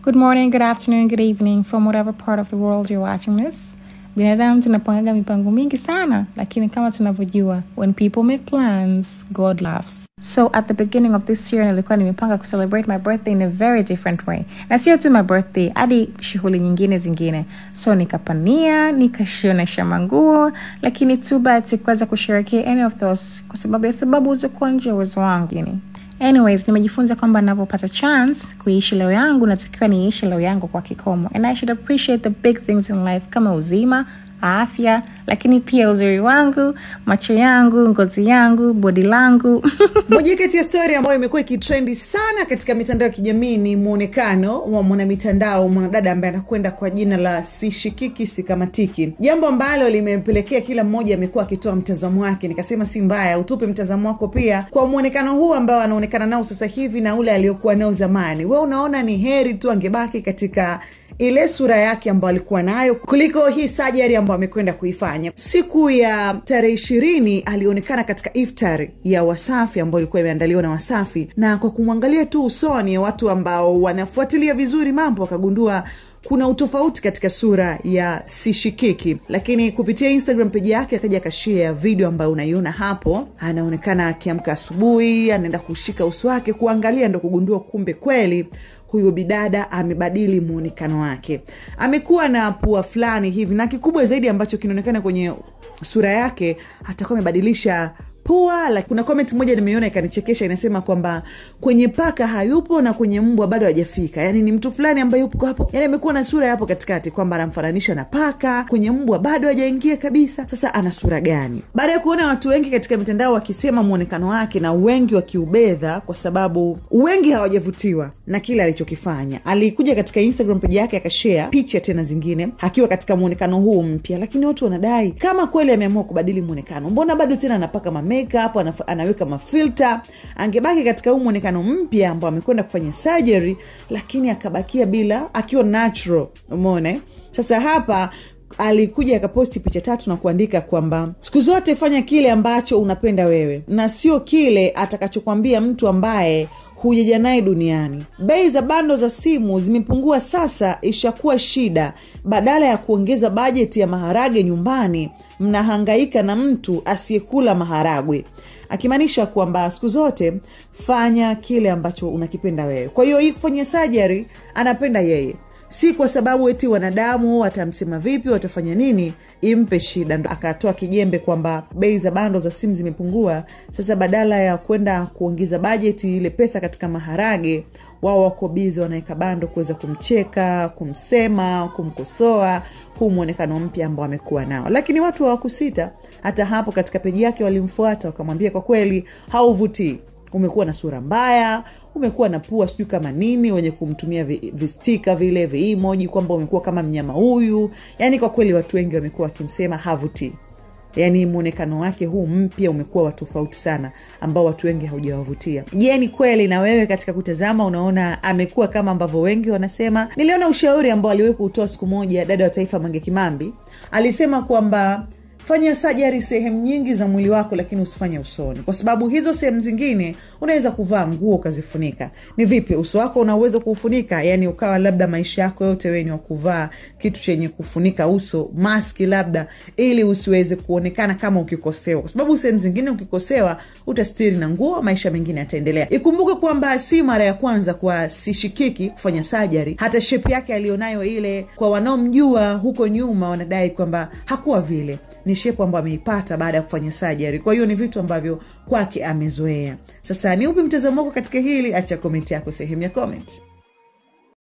Good morning, good afternoon, good evening from whatever part of the world you're watching this. Binadamu tunapangaga mipango mingi sana, lakini kama tunavyojua, when people make plans, God laughs. So at the beginning of this year, nilikuwa nimepanga celebrate my birthday in a very different way. Na sio tu my birthday, hadi shughuli nyingine zingine. So nikapania, nikashonesha manguo, lakini too bad sikuweza kusherehekea any of those kwa sababu zilikuwa nje ya uwezo wangu. Anyways, nimejifunza kwamba ninapopata chance kuishi leo yangu natakiwa niishi leo yangu kwa kikomo. And I should appreciate the big things in life kama uzima, afya, lakini pia uzuri wangu, macho yangu, ngozi yangu, body langu. Moja kati ya story ambayo imekuwa ikitrendi sana katika mitandao ya kijamii ni muonekano wa mwanamtandao mwanadada ambaye anakwenda kwa jina la Sishikiki Sikamatiki. Jambo ambalo limepelekea kila mmoja amekuwa akitoa mtazamo wake. Nikasema si mbaya utupe mtazamo wako pia kwa muonekano huu ambao anaonekana nao sasa hivi na ule aliyokuwa nao zamani. Wewe unaona ni heri tu angebaki katika ile sura yake ambayo alikuwa nayo kuliko hii surgery ambayo amekwenda kuifanya? Siku ya tarehe 20 alionekana katika iftari ya Wasafi ambayo ilikuwa imeandaliwa na Wasafi, na kwa kumwangalia tu usoni watu ambao wanafuatilia vizuri mambo wakagundua kuna utofauti katika sura ya Sishikiki. Lakini kupitia Instagram page yake akaja akashare video ambayo unaiona hapo. Anaonekana akiamka asubuhi, anaenda kushika uso wake kuangalia, ndo kugundua kumbe kweli huyo bidada amebadili muonekano wake. Amekuwa na pua fulani hivi, na kikubwa zaidi ambacho kinaonekana kwenye sura yake atakuwa amebadilisha pua. Kuna comment moja nimeiona ikanichekesha, inasema kwamba kwenye paka hayupo na kwenye mbwa bado hajafika. Yani ni mtu fulani ambaye yupo hapo. Yani amekuwa na sura hapo katikati kwamba anamfananisha na paka, kwenye mbwa bado hajaingia kabisa. Sasa ana sura gani? Baada ya kuona watu wengi katika mitandao wakisema muonekano wake na wengi wakiubedha kwa sababu wengi hawajavutiwa na kile alichokifanya, alikuja katika Instagram page yake akashare picha tena zingine akiwa katika muonekano huu mpya. Lakini watu wanadai kama kweli ameamua kubadili muonekano, mbona bado tena anapaka makeup, anaweka mafilter? Angebaki katika huu muonekano mpya ambao amekwenda kufanya surgery, lakini akabakia bila, akiwa natural. Umeona? Sasa hapa alikuja akaposti picha 3 na kuandika kwamba siku zote fanya kile ambacho unapenda wewe na sio kile atakachokuambia mtu ambaye hujaja naye duniani. Bei za bando za simu zimepungua sasa, ishakuwa shida. Badala ya kuongeza bajeti ya maharage nyumbani, mnahangaika na mtu asiyekula maharagwe. Akimaanisha kwamba siku zote fanya kile ambacho unakipenda wewe. Kwa hiyo hii kufanya surgery anapenda yeye, si kwa sababu eti wanadamu watamsema vipi, watafanya nini impe shida. Ndo akatoa kijembe kwamba bei za bando za simu zimepungua. Sasa badala ya kwenda kuongeza bajeti ile pesa katika maharage, wao wako busy wanaeka bando kuweza kumcheka, kumsema, kumkosoa huu muonekano mpya ambao amekuwa nao. Lakini watu hawakusita. Hata hapo katika peji yake walimfuata wakamwambia kwa kweli hauvutii, umekuwa na sura mbaya, umekuwa na pua sijui kama nini, wenye kumtumia vistika vile emoji kwamba umekuwa kama mnyama huyu. Yani kwa kweli watu wengi wamekuwa wakimsema havutii. Yani muonekano wake huu mpya umekuwa wa tofauti sana ambao watu wengi haujawavutia. Je, ni kweli na wewe katika kutazama unaona amekuwa kama ambavyo wengi wanasema? Niliona ushauri ambao aliwahi kutoa siku moja dada wa taifa Mange Kimambi. Alisema kwamba fanya surgery sehemu nyingi za mwili wako, lakini usifanye usoni, kwa sababu hizo sehemu zingine unaweza kuvaa nguo ukazifunika. Ni vipi uso wako una uwezo kuufunika? Yani ukawa labda maisha yako yote wewe ni wa kuvaa kitu chenye kufunika uso, maski labda, ili usiweze kuonekana kama ukikosewa, kwa sababu sehemu zingine ukikosewa utastiri na nguo, maisha mengine yataendelea. Ikumbuke kwamba si mara ya kwanza kwa Sishikiki kufanya surgery. Hata shape yake alionayo ile, kwa wanaomjua huko nyuma wanadai kwamba hakuwa vile, ni shape ambayo ameipata baada ya kufanya surgery. Kwa hiyo ni vitu ambavyo kwake amezoea. Sasa ni upi mtazamo wako katika hili? Acha comment yako sehemu ya comments.